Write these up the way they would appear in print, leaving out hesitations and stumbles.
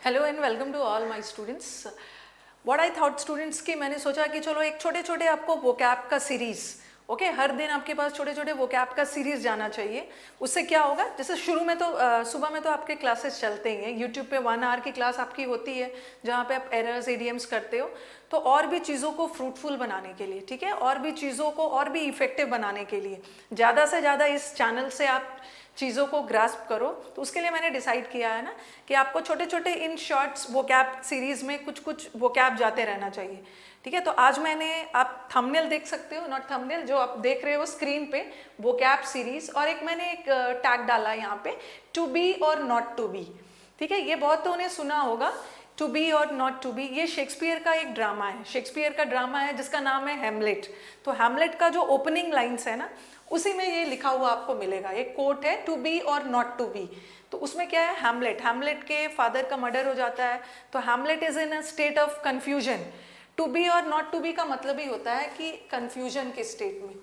Hello and welcome to all my students. What I thought students कि मैंने सोचा कि चलो एक छोटे छोटे आपको वोकैब का सीरीज़, ओके हर दिन आपके पास छोटे छोटे वोकैब का सीरीज़ जाना चाहिए। उससे क्या होगा, जैसे शुरू में तो सुबह में तो आपके क्लासेस चलते ही हैं, यूट्यूब पे 1 आवर की क्लास आपकी होती है जहाँ पे आप एरर्स इडियम्स करते हो। तो और भी चीज़ों को फ्रूटफुल बनाने के लिए, ठीक है, और भी चीज़ों को और भी इफेक्टिव बनाने के लिए ज़्यादा से ज़्यादा इस चैनल से आप चीज़ों को ग्रास्प करो। तो उसके लिए मैंने डिसाइड किया है ना कि आपको छोटे छोटे इन शॉर्ट्स वोकैब सीरीज़ में कुछ कुछ वोकैब जाते रहना चाहिए, ठीक है। तो आज मैंने, आप थंबनेल देख सकते हो, नॉट थंबनेल, जो आप देख रहे हो स्क्रीन पे, वोकैब सीरीज़, और एक मैंने एक टैग डाला है यहाँ पे, to be or not to B, ठीक है। ये बहुत तो उन्हें सुना होगा, to be or not to B. ये शेक्सपियर का एक ड्रामा है, शेक्सपियर का ड्रामा है जिसका नाम है हैमलेट। तो हैमलेट का जो ओपनिंग लाइन्स है ना, उसी में ये लिखा हुआ आपको मिलेगा, एक कोट है, to be or not to be. तो उसमें क्या है, हैमलेट, हैमलेट के फादर का मर्डर हो जाता है, तो Hamlet is in a state of confusion. To be or not to be का मतलब ही होता है कि कंफ्यूजन के स्टेट में,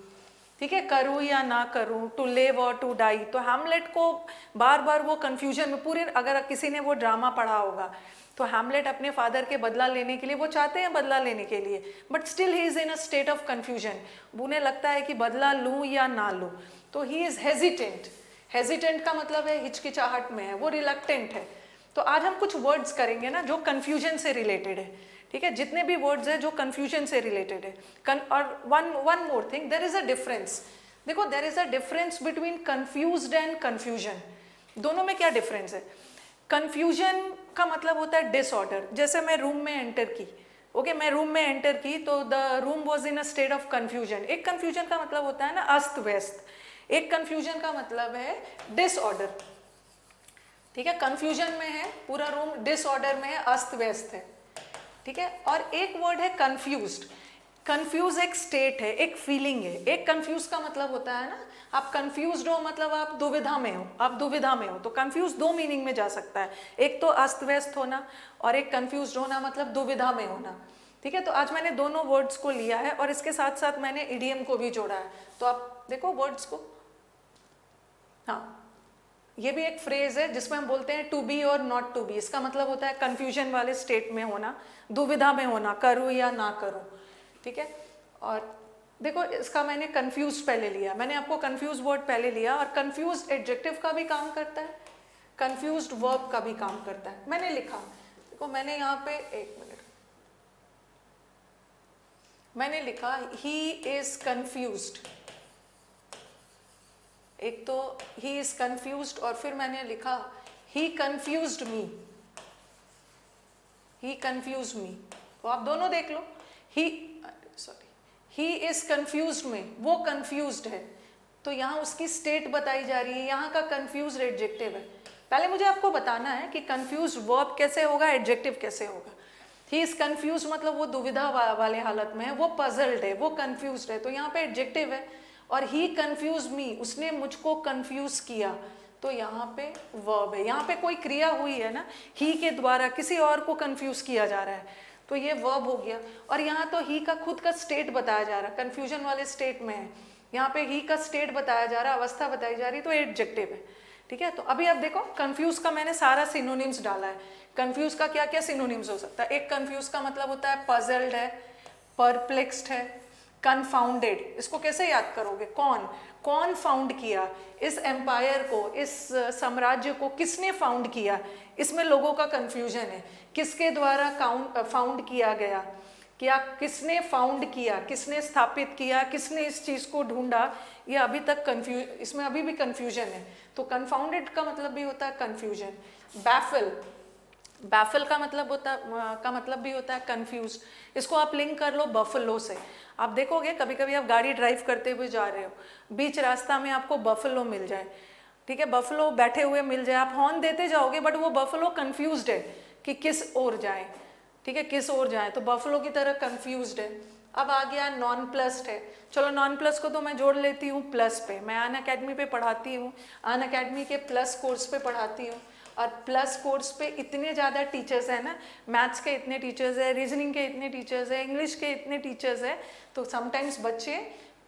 ठीक है, करूँ या ना करूँ, टू लिव और टू डाई। तो हैमलेट को बार बार वो कंफ्यूजन में, पूरे, अगर किसी ने वो ड्रामा पढ़ा होगा तो हैमलेट अपने फादर के बदला लेने के लिए, वो चाहते हैं बदला लेने के लिए, but still he is in a state of confusion. उन्हें लगता है कि बदला लूँ या ना लूँ, तो ही इज़ हेजिटेंट। हेजिटेंट का मतलब है हिचकिचाहट में है, वो रिलक्टेंट है। तो आज हम कुछ वर्ड्स करेंगे ना जो कन्फ्यूजन से रिलेटेड है, ठीक है, जितने भी वर्ड्स हैं जो कन्फ्यूजन से रिलेटेड है। और one more thing, there is a difference. देखो, there is a difference between confused and confusion. दोनों में क्या डिफरेंस है? कन्फ्यूजन का मतलब होता है डिसऑर्डर। जैसे मैं रूम में एंटर की, ओके, मैं रूम में एंटर की तो the room was in a state of confusion. एक कन्फ्यूजन का मतलब होता है ना अस्त व्यस्त, एक कन्फ्यूजन का मतलब है डिसऑर्डर, ठीक है। कन्फ्यूजन में है पूरा रूम, डिसऑर्डर में है, अस्त व्यस्त है, ठीक है। और एक वर्ड है कन्फ्यूज्ड। कन्फ्यूज एक स्टेट है, एक फीलिंग है। एक कन्फ्यूज का मतलब होता है ना, आप कन्फ्यूज्ड हो मतलब आप दुविधा में हो, आप दुविधा में हो। तो कन्फ्यूज दो मीनिंग में जा सकता है, एक तो अस्त व्यस्त होना, और एक कन्फ्यूज्ड होना मतलब दुविधा में होना, ठीक है। तो आज मैंने दोनों वर्ड्स को लिया है और इसके साथ साथ मैंने इडियम को भी जोड़ा है। तो आप देखो वर्ड्स को, हाँ, ये भी एक फ्रेज है जिसमें हम बोलते हैं to be or not to B. इसका मतलब होता है कंफ्यूजन वाले स्टेट में होना, दुविधा में होना, करूँ या ना करूँ, ठीक है। और देखो, इसका मैंने कंफ्यूज पहले लिया, मैंने आपको कंफ्यूज वर्ड पहले लिया, और कंफ्यूज एडजेक्टिव का भी काम करता है, कंफ्यूज्ड वर्ब का भी काम करता है। मैंने लिखा, देखो मैंने यहाँ पे, एक मिनट, मैंने लिखा ही इज कंफ्यूज्ड। एक तो ही इज कंफ्यूज्ड, और फिर मैंने लिखा ही कंफ्यूज्ड मी, ही कंफ्यूज्ड मी। तो आप दोनों देख लो, ही इज कंफ्यूज्ड में वो कंफ्यूज्ड है, तो यहाँ उसकी स्टेट बताई जा रही है, यहाँ का कंफ्यूज्ड एडजेक्टिव है। पहले मुझे आपको बताना है कि कंफ्यूज्ड वर्ब कैसे होगा, एडजेक्टिव कैसे होगा। ही इज कंफ्यूज मतलब वो दुविधा वाले हालत में है, वो पजल्ड है, वो कंफ्यूज्ड है, तो यहाँ पे एडजेक्टिव है। और ही कंफ्यूज मी, उसने मुझको कंफ्यूज किया, तो यहाँ पे वर्ब है। यहाँ पे कोई क्रिया हुई है ना, ही के द्वारा किसी और को कंफ्यूज किया जा रहा है, तो ये वर्ब हो गया। और यहाँ तो ही का खुद का स्टेट बताया जा रहा है, कंफ्यूजन वाले स्टेट में है, यहाँ पे ही का स्टेट बताया जा रहा है, अवस्था बताई जा रही है, तो एडजेक्टिव है, ठीक है। तो अभी आप देखो, कंफ्यूज का मैंने सारा सिनोनिम्स डाला है। कंफ्यूज का क्या क्या सिनोनिम्स हो सकता है? एक कंफ्यूज का मतलब होता है पजल्ड है, परप्लेक्स्ड है, कन्फाउंडेड। इसको कैसे याद करोगे? कौन फाउंड किया इस एम्पायर को, इस साम्राज्य को किसने फाउंड किया, इसमें लोगों का कंफ्यूजन है। किसके द्वारा फाउंड किया गया, क्या किसने फाउंड किया, किसने स्थापित किया, किसने इस चीज़ को ढूंढा, ये अभी तक इसमें अभी भी कंफ्यूजन है। तो कन्फाउंडेड का मतलब भी होता है कंफ्यूजन। बैफल का मतलब भी होता है कंफ्यूज। इसको आप लिंक कर लो बफलो से। आप देखोगे कभी कभी आप गाड़ी ड्राइव करते हुए जा रहे हो, बीच रास्ता में आपको बफलो मिल जाए, ठीक है, बफलो बैठे हुए मिल जाए, आप हॉर्न देते जाओगे बट वो बफलो कंफ्यूज्ड है कि किस ओर जाए, ठीक है, किस ओर जाए, तो बफलो की तरह कंफ्यूज्ड है। अब आ गया नॉन प्लस्ड है। चलो नॉन प्लस को तो मैं जोड़ लेती हूँ प्लस पे, मैं अन अकेडमी पे पढ़ाती हूँ, अन अकेडमी के प्लस कोर्स पे पढ़ाती हूँ, और प्लस कोर्स पे इतने ज़्यादा टीचर्स हैं ना, मैथ्स के इतने टीचर्स हैं, रीजनिंग के इतने टीचर्स हैं, इंग्लिश के इतने टीचर्स हैं, तो समटाइम्स बच्चे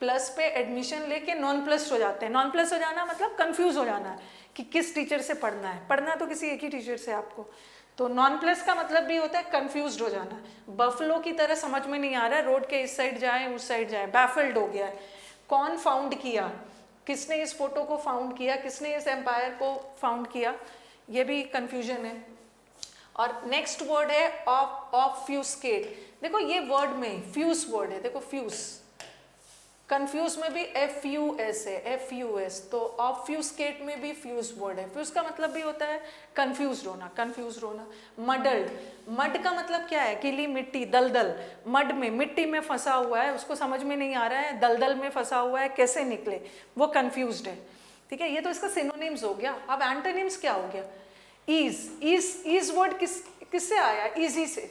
प्लस पे एडमिशन लेके नॉन प्लस हो जाते हैं। नॉन प्लस हो जाना मतलब कंफ्यूज हो जाना है कि किस टीचर से पढ़ना है। पढ़ना तो किसी एक ही टीचर से आपको, तो नॉन प्लस का मतलब भी होता है कंफ्यूज्ड हो जाना, बफलो की तरह समझ में नहीं आ रहा है, रोड के इस साइड जाए उस साइड जाए, बैफल्ड हो गया है। कौन फाउंड किया, किसने इस फोटो को फाउंड किया, किसने इस एम्पायर को फाउंड किया, ये भी कंफ्यूजन है। और नेक्स्ट वर्ड है ऑब्फ्यूस्केट। देखो ये वर्ड में फ्यूज वर्ड है, देखो फ्यूज, कंफ्यूज में भी FUS है, FUS, तो ऑब्फ्यूस्केट में भी फ्यूज वर्ड है। फ्यूज का मतलब भी होता है कंफ्यूज होना, कंफ्यूज होना। मडल्ड, मड का मतलब क्या है, गीली मिट्टी, दलदल, मड में मिट्टी में फंसा हुआ है, उसको समझ में नहीं आ रहा है, दलदल में फंसा हुआ है, कैसे निकले, वो कंफ्यूज्ड है। ठीक है, ये तो इसका सिनोनिम्स हो गया। अब एंटोनिम्स क्या हो गया, ईज वर्ड किससे आया, इजी से,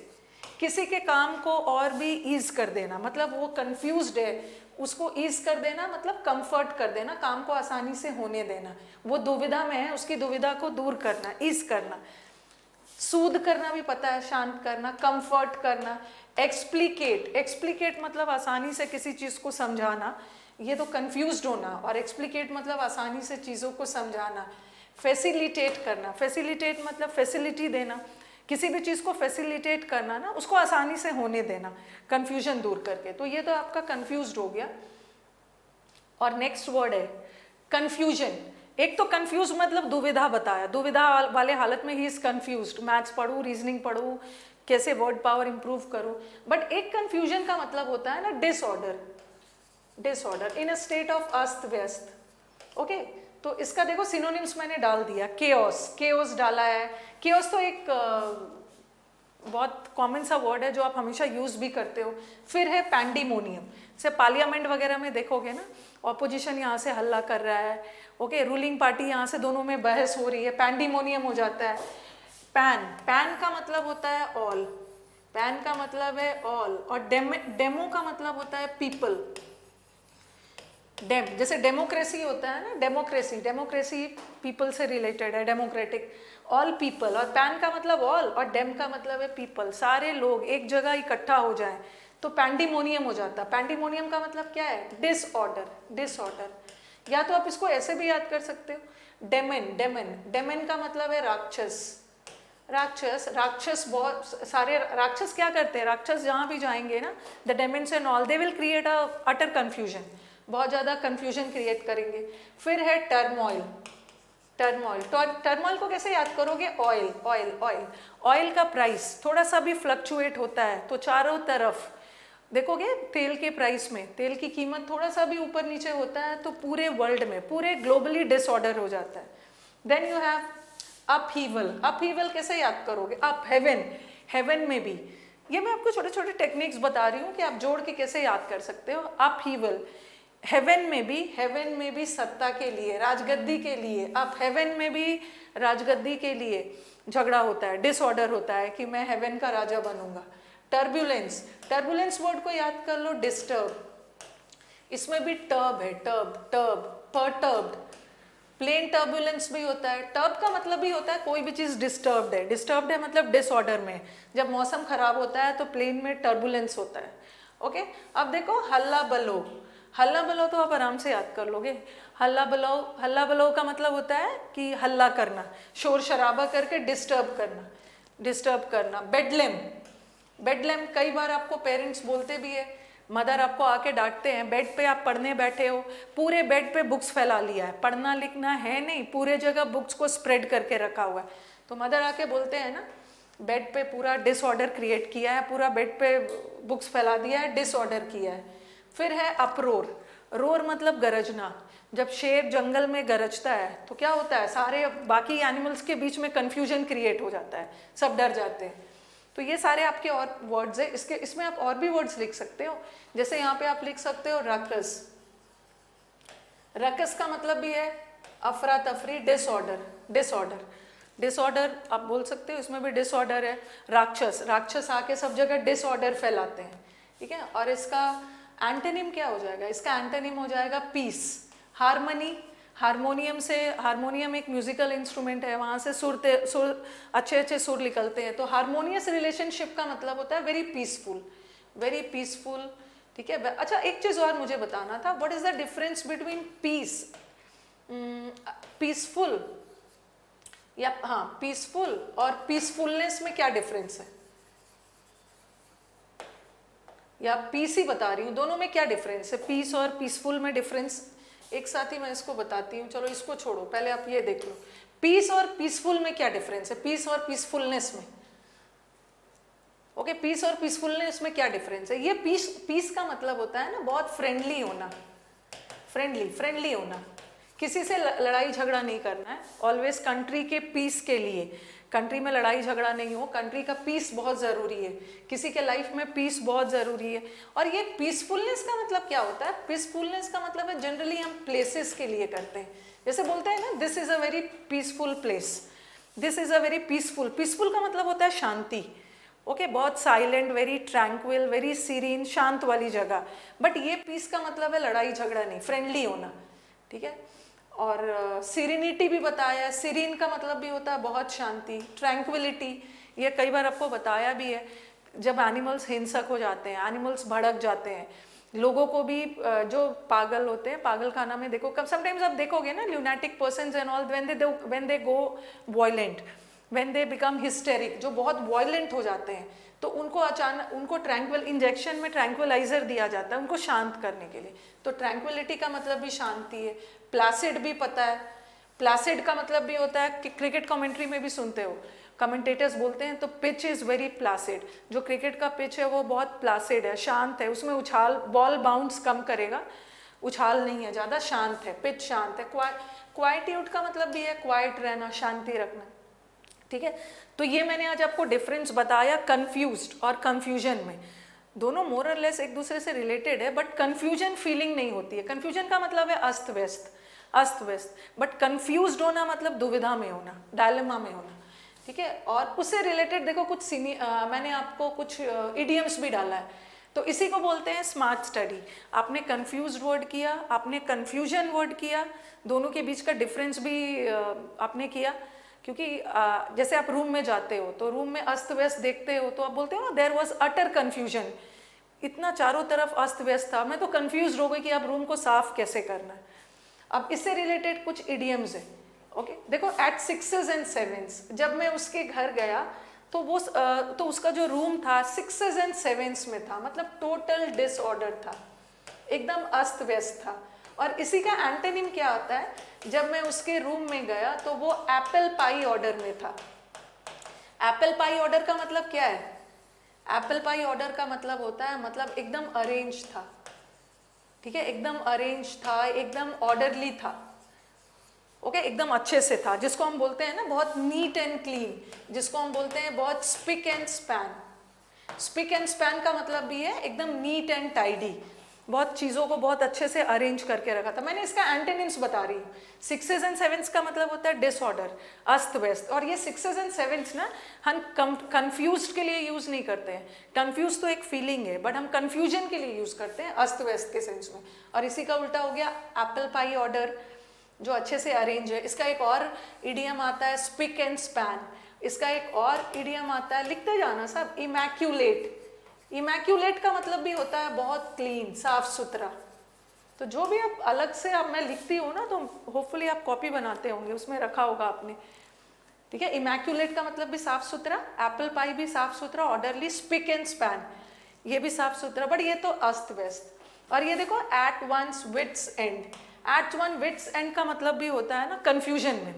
किसी के काम को और भी ईज कर देना, मतलब वो कंफ्यूज्ड है, उसको ईज कर देना मतलब कंफर्ट कर देना, काम को आसानी से होने देना, वो दुविधा में है, उसकी दुविधा को दूर करना, ईज करना। सूद करना भी पता है, शांत करना, कंफर्ट करना। एक्सप्लिकेट, एक्सप्लिकेट मतलब आसानी से किसी चीज को समझाना, ये तो कंफ्यूज्ड होना, और एक्सप्लिकेट मतलब आसानी से चीजों को समझाना। फैसिलिटेट करना, फैसिलिटेट मतलब फैसिलिटी देना, किसी भी चीज़ को फैसिलिटेट करना ना, उसको आसानी से होने देना, कंफ्यूजन दूर करके। तो ये तो आपका कंफ्यूज्ड हो गया। और नेक्स्ट वर्ड है कंफ्यूजन। एक तो कंफ्यूज मतलब दुविधा बताया, दुविधा वाले हालत में ही इज कंफ्यूज्ड, मैथ्स पढ़ूँ, रीजनिंग पढ़ूँ, कैसे वर्ड पावर इंप्रूव करूँ। बट एक कंफ्यूजन का मतलब होता है ना disorder, disorder in a state of अस्त व्यस्त। ओके, तो इसका देखो सिनोनिम्स मैंने डाल दिया, केओस, केओस डाला है। केओस तो एक बहुत कॉमन सा वर्ड है जो आप हमेशा यूज भी करते हो। फिर है पैंडीमोनियम, से पार्लियामेंट वगैरह में देखोगे ना, ऑपोजिशन यहाँ से हल्ला कर रहा है, ओके, रूलिंग पार्टी यहाँ से, दोनों में बहस हो रही है, पैंडीमोनियम हो जाता है। पैन, पैन का मतलब होता है ऑल, पैन का मतलब है ऑल, और डेमो का मतलब होता है पीपल। डेम जैसे डेमोक्रेसी होता है ना, डेमोक्रेसी, डेमोक्रेसी पीपल से रिलेटेड है, डेमोक्रेटिक, ऑल पीपल। और पैन का मतलब ऑल और डेम का मतलब है पीपल, सारे लोग एक जगह इकट्ठा हो जाएं तो पैंडीमोनियम हो जाता है। पैंडीमोनियम का मतलब क्या है, डिसऑर्डर, डिसऑर्डर। या तो आप इसको ऐसे भी याद कर सकते हो, डेमन, डेमन, डेमन का मतलब है राक्षस, राक्षस, राक्षस, बहुत सारे राक्षस क्या करते हैं, राक्षस जहाँ भी जाएंगे ना, the Demons and all, they will create a utter confusion, बहुत ज़्यादा कन्फ्यूजन क्रिएट करेंगे। फिर है टर्मोइल, टर्मोइल, टर्मोइल को कैसे याद करोगे, ऑयल, ऑयल, ऑयल, ऑयल का प्राइस थोड़ा सा भी फ्लक्चुएट होता है तो चारों तरफ देखोगे, तेल के प्राइस में, तेल की कीमत थोड़ा सा भी ऊपर नीचे होता है तो पूरे वर्ल्ड में, पूरे ग्लोबली डिसऑर्डर हो जाता है। Then you have upheaval, upheaval कैसे याद करोगे, अप, हेवन, हेवन में भी, ये मैं आपको छोटे छोटे टेक्निक्स बता रही हूँ कि आप जोड़ के कैसे याद कर सकते हो। अपहीवल, हेवन में भी, हेवन में भी सत्ता के लिए, राजगद्दी के लिए, अब हेवन में भी राजगद्दी के लिए झगड़ा होता है, डिसऑर्डर होता है कि मैं हेवन का राजा बनूंगा। टर्बुलेंस, टर्बुलेंस वर्ड को याद कर लो, डिस्टर्ब, इसमें भी टर्ब है, टर्ब, टर्ब, परटर्ब्ड। प्लेन टर्बुलेंस भी होता है, टर्ब का मतलब भी होता है कोई भी चीज डिस्टर्ब्ड है, डिस्टर्ब्ड है मतलब डिसऑर्डर में, जब मौसम खराब होता है तो प्लेन में टर्बुलेंस होता है। ओके, अब देखो हल्ला बलो, हल्ला बलो तो आप आराम से याद कर लोगे, हल्ला बलो, हल्ला बलो का मतलब होता है कि हल्ला करना, शोर शराबा करके डिस्टर्ब करना, डिस्टर्ब करना। बेडलेम, बेडलेम कई बार आपको पेरेंट्स बोलते भी है, मदर आपको आके डांटते हैं, बेड पे आप पढ़ने बैठे हो, पूरे बेड पे बुक्स फैला लिया है, पढ़ना लिखना है नहीं, पूरे जगह बुक्स को स्प्रेड करके रखा हुआ है, तो मदर आके बोलते हैं ना, बेड पे पूरा डिसऑर्डर क्रिएट किया है, पूरा बेड पे बुक्स फैला दिया है, डिसऑर्डर किया है। फिर है अप्रोर, रोर मतलब गरजना, जब शेर जंगल में गरजता है तो क्या होता है, सारे बाकी एनिमल्स के बीच में कंफ्यूजन क्रिएट हो जाता है, सब डर जाते हैं। तो ये सारे आपके और वर्ड्स है, इसमें आप और भी वर्ड्स लिख सकते हो, जैसे यहाँ पे आप लिख सकते हो रकस, रकस का मतलब भी है अफरा तफरी, डिसऑर्डर, डिसऑर्डर, डिसऑर्डर आप बोल सकते हो, इसमें भी डिसऑर्डर है। राक्षस, राक्षस आके सब जगह डिसऑर्डर फैलाते हैं, ठीक है। और इसका एंटोनिम क्या हो जाएगा, इसका एंटोनिम हो जाएगा पीस। हारमोनी, हारमोनियम से, हारमोनियम एक म्यूजिकल इंस्ट्रूमेंट है, वहाँ से सुर अच्छे अच्छे सुर निकलते हैं, तो हारमोनियस रिलेशनशिप का मतलब होता है वेरी पीसफुल, वेरी पीसफुल, ठीक है। अच्छा एक चीज़ और मुझे बताना था, what is the difference between peace, peaceful, या हाँ पीसफुल और पीसफुलनेस में क्या डिफरेंस है, या पीस ही बता रही हूँ, दोनों में क्या डिफरेंस है, पीस और पीसफुल में डिफरेंस एक साथ ही मैं इसको बताती हूँ। चलो इसको छोड़ो, पहले आप ये देख लो, पीस और पीसफुल में क्या डिफरेंस है, पीस और पीसफुलनेस में। ओके, पीस और पीसफुलनेस में क्या डिफरेंस है। ये पीस का मतलब होता है ना बहुत फ्रेंडली होना, फ्रेंडली होना, किसी से लड़ाई झगड़ा नहीं करना है, ऑलवेज कंट्री के पीस के लिए, कंट्री में लड़ाई झगड़ा नहीं हो, कंट्री का पीस बहुत ज़रूरी है, किसी के लाइफ में पीस बहुत ज़रूरी है। और ये पीसफुलनेस का मतलब क्या होता है, पीसफुलनेस का मतलब है जनरली हम प्लेसेस के लिए करते हैं, जैसे बोलते हैं ना this is a very peaceful place, this is a very peaceful, peaceful का मतलब होता है शांति। ओके, बहुत silent, very tranquil, very serene, शांत वाली जगह। बट ये पीस का मतलब है लड़ाई झगड़ा नहीं, फ्रेंडली होना, ठीक है। और सीरीनिटी भी बताया, सीरीन का मतलब भी होता है बहुत शांति, ट्रैंक्विलिटी, ये कई बार आपको बताया भी है। जब एनिमल्स हिंसक हो जाते हैं, एनिमल्स भड़क जाते हैं, लोगों को भी जो पागल होते हैं, पागल खाना में देखो, कब समटाइम्स आप देखोगे ना lunatic persons and all, when they go violent, when they become historic, जो बहुत वायलेंट हो जाते हैं, तो उनको अचानक उनको ट्रैंक्विल इंजेक्शन में ट्रैंक्विलाइजर दिया जाता है उनको शांत करने के लिए। तो ट्रैंक्विलिटी का मतलब भी शांति है। प्लासिड भी पता है, प्लासिड का मतलब भी होता है कि क्रिकेट कमेंट्री में भी सुनते हो, कमेंटेटर्स बोलते हैं तो पिच इज़ वेरी प्लासिड, जो क्रिकेट का पिच है वो बहुत प्लासिड है, शांत है, उसमें उछाल, बॉल बाउंस कम करेगा, उछाल नहीं है ज़्यादा, शांत है, पिच शांत है। क्वाइट्यूड का मतलब भी है क्वाइट रहना, शांति रखना, ठीक है। तो ये मैंने आज आपको डिफरेंस बताया कंफ्यूज्ड और कंफ्यूजन में, दोनों मोर और लेस एक दूसरे से रिलेटेड है, बट कंफ्यूजन फीलिंग नहीं होती है। कंफ्यूजन का मतलब है अस्त व्यस्त, अस्त व्यस्त, बट कंफ्यूज्ड होना मतलब दुविधा में होना, डायलेमा में होना, ठीक है। और उससे रिलेटेड देखो कुछ मैंने आपको कुछ इडियम्स भी डाला है, तो इसी को बोलते हैं स्मार्ट स्टडी। आपने कंफ्यूज्ड वर्ड किया, आपने कंफ्यूजन वर्ड किया, दोनों के बीच का डिफरेंस भी आपने किया। क्योंकि जैसे आप रूम में जाते हो तो रूम में अस्त व्यस्त देखते हो तो आप बोलते हो ना देयर वाज अटर कन्फ्यूजन, इतना चारों तरफ अस्त व्यस्त था, मैं तो कंफ्यूज हो गई कि आप रूम को साफ कैसे करना है। अब इससे रिलेटेड कुछ इडियम्स है। ओके, देखो एट 6s and 7s, जब मैं उसके घर गया तो वो तो उसका जो रूम था 6s and 7s में था, मतलब टोटल डिसऑर्डर था, एकदम अस्त व्यस्त था। और इसी का एंटोनिम क्या होता है, जब मैं उसके रूम में गया तो वो एप्पल पाई ऑर्डर में था। एप्पल पाई ऑर्डर का मतलब क्या है, एप्पल पाई ऑर्डर का मतलब होता है मतलब एकदम अरेंज था, ठीक है, एकदम अरेंज था, एकदम ऑर्डरली था, ओके, एकदम अच्छे से था, जिसको हम बोलते हैं ना बहुत नीट एंड क्लीन, जिसको हम बोलते हैं बहुत spick and span. Spick and span का मतलब भी है एकदम नीट एंड टाइडी, बहुत चीज़ों को बहुत अच्छे से अरेंज करके रखा था। मैंने इसका एंटेनिम्स बता रही हूँ। 6s and 7s का मतलब होता है डिसऑर्डर, अस्त व्यस्त। और ये 6s and 7s ना हम कंफ्यूज्ड के लिए यूज़ नहीं करते हैं, कंफ्यूज तो एक फीलिंग है, बट हम कंफ्यूजन के लिए यूज़ करते हैं अस्त व्यस्त के सेंस में। और इसी का उल्टा हो गया एप्पल पाई ऑर्डर, जो अच्छे से अरेंज है। इसका एक और इडियम आता है स्पिक एंड स्पैन, इसका एक और इडियम आता है, लिखते जाना सब, इमैक्यूलेट। इमैक्यूलेट का मतलब भी होता है बहुत क्लीन, साफ सुथरा। तो जो भी आप अलग से आप मैं लिखती हूँ ना, तो होपफुली आप कॉपी बनाते होंगे, उसमें रखा होगा आपने, ठीक है। इमैक्यूलेट का मतलब भी साफ सुथरा, एप्पल पाई भी साफ सुथरा, ऑर्डरली, स्पिक एंड स्पैन ये भी साफ सुथरा, बट ये तो अस्त व्यस्त। और ये देखो at one's wits end, at one wits end का मतलब भी होता है ना कंफ्यूजन में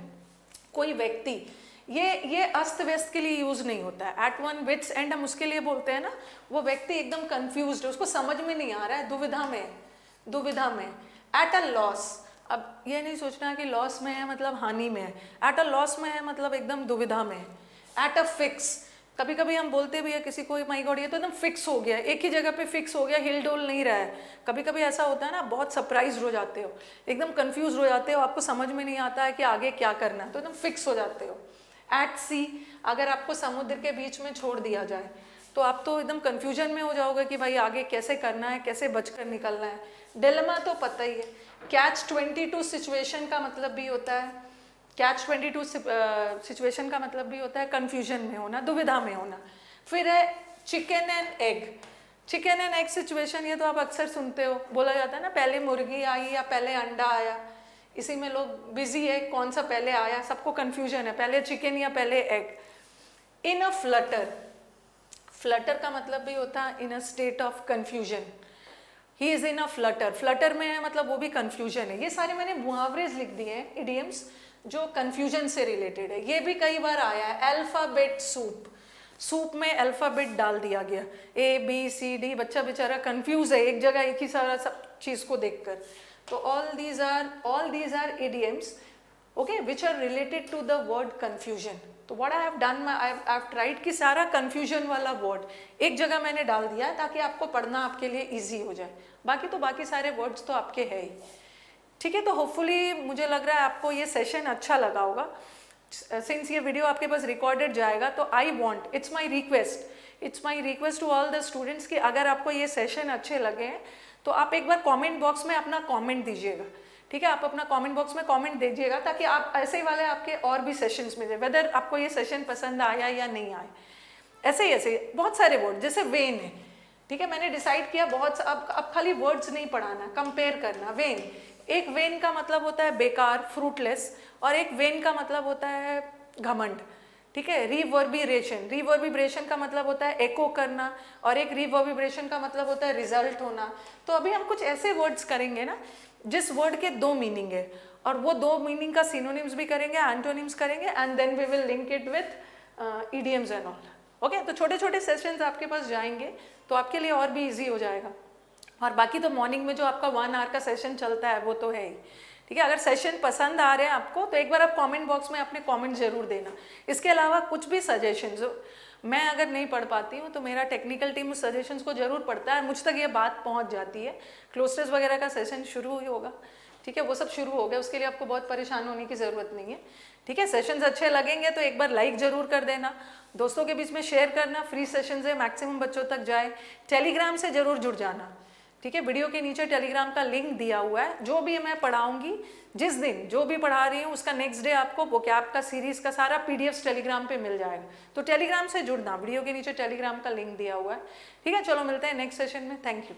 कोई व्यक्ति, ये अस्त व्यस्त के लिए यूज नहीं होता है। एट वन विट्स एंड हम उसके लिए बोलते हैं ना, वो व्यक्ति एकदम कंफ्यूज्ड है, उसको समझ में नहीं आ रहा है, दुविधा में, दुविधा में। एट अ लॉस, अब ये नहीं सोचना कि लॉस में है मतलब हानि में है, एट अ लॉस में है मतलब एकदम दुविधा में है। एट अ फिक्स, कभी कभी हम बोलते भी है किसी को माई गॉड ये तो एकदम फिक्स हो गया, एक ही जगह पे फिक्स हो गया, हिल डोल नहीं रहा है। कभी कभी ऐसा होता है ना, बहुत सरप्राइज हो जाते हो, एकदम कंफ्यूज हो जाते हो, आपको समझ में नहीं आता है कि आगे क्या करना है, तो एकदम फिक्स हो जाते हो। एट सी, अगर आपको समुद्र के बीच में छोड़ दिया जाए तो आप तो एकदम कंफ्यूजन में हो जाओगे कि भाई आगे कैसे करना है, कैसे बचकर निकलना है। डिलेमा तो पता ही है। कैच 22 सिचुएशन का मतलब भी होता है, कैच 22 सिचुएशन का मतलब भी होता है कंफ्यूजन में होना, दुविधा में होना। फिर है chicken and egg, chicken and egg situation, ये तो आप अक्सर सुनते हो, बोला जाता है ना पहले मुर्गी आई या पहले अंडा आया, इसी में लोग बिजी है, कौन सा पहले आया, सबको कंफ्यूजन है, पहले चिकन या पहले egg. In a flutter, flutter का मतलब भी होता है in a state of confusion, he is in a flutter, flutter में है मतलब वो भी कंफ्यूजन है। ये सारे मैंने मुहावरेज लिख दिए हैं, इडियम्स जो कंफ्यूजन से रिलेटेड है। ये भी कई बार आया है, अल्फाबेट सूप, सूप में अल्फाबेट डाल दिया गया, ABCD, बच्चा बेचारा कंफ्यूज है एक जगह एक ही सारा सब चीज को देखकर। तो all these are idioms okay which are related to the word confusion. तो what I have done, I have tried कि सारा कंफ्यूजन वाला वर्ड एक जगह मैंने डाल दिया है ताकि आपको पढ़ना आपके लिए इजी हो जाए। बाकी तो बाकी सारे वर्ड्स तो आपके है ही, ठीक है। तो होपफुली मुझे लग रहा है आपको ये सेशन अच्छा लगा होगा। सिंस ये वीडियो आपके पास रिकॉर्डेड जाएगा तो I want, it's my request to all the students कि अगर आपको ये सेशन अच्छे लगे हैं तो आप एक बार कमेंट बॉक्स में अपना कमेंट दीजिएगा, ठीक है। आप अपना कमेंट बॉक्स में कमेंट दीजिएगा ताकि आप ऐसे वाले आपके और भी सेशंस मिले, वेदर आपको ये सेशन पसंद आया या नहीं आया। ऐसे बहुत सारे वर्ड, जैसे वेन है, ठीक है। मैंने डिसाइड किया बहुत, अब खाली वर्ड्स नहीं पढ़ाना, कंपेयर करना। वेन, एक वेन का मतलब होता है बेकार, फ्रूटलेस, और एक वेन का मतलब होता है घमंड, ठीक है। रिवर्बिब्रेशन का मतलब होता है एको करना, और एक रिवर्बिब्रेशन का मतलब होता है रिजल्ट होना। तो अभी हम कुछ ऐसे वर्ड्स करेंगे ना जिस वर्ड के दो मीनिंग है, और वो दो मीनिंग का सिनोनिम्स भी करेंगे, एंटोनिम्स करेंगे, and then we will link it with idioms and all. Okay, तो छोटे छोटे सेशंस आपके पास जाएंगे तो आपके लिए और भी इजी हो जाएगा। और बाकी तो मॉर्निंग में जो आपका 1 आवर का सेशन चलता है वो तो है ही, ठीक है। अगर सेशन पसंद आ रहे हैं आपको तो एक बार आप कमेंट बॉक्स में अपने कमेंट जरूर देना। इसके अलावा कुछ भी सजेशंस, मैं अगर नहीं पढ़ पाती हूँ तो मेरा टेक्निकल टीम उस सजेशंस को जरूर पढ़ता है, मुझ तक ये बात पहुँच जाती है। क्लोस्टर्स वगैरह का सेशन शुरू ही होगा, ठीक है, वो सब शुरू हो गया, उसके लिए आपको बहुत परेशान होने की ज़रूरत नहीं है, ठीक है। सेशंस अच्छे लगेंगे तो एक बार लाइक जरूर कर देना, दोस्तों के बीच में शेयर करना, फ्री सेशंस है, मैक्सिमम बच्चों तक जाए। टेलीग्राम से जरूर जुड़ जाना, ठीक है। वीडियो के नीचे टेलीग्राम का लिंक दिया हुआ है। जो भी मैं पढ़ाऊंगी, जिस दिन जो भी पढ़ा रही हूँ उसका नेक्स्ट डे आपको वोकैब का सीरीज का सारा PDFs टेलीग्राम पे मिल जाएगा। तो टेलीग्राम से जुड़ना, वीडियो के नीचे टेलीग्राम का लिंक दिया हुआ है, ठीक है। चलो मिलते हैं नेक्स्ट सेशन में, थैंक यू।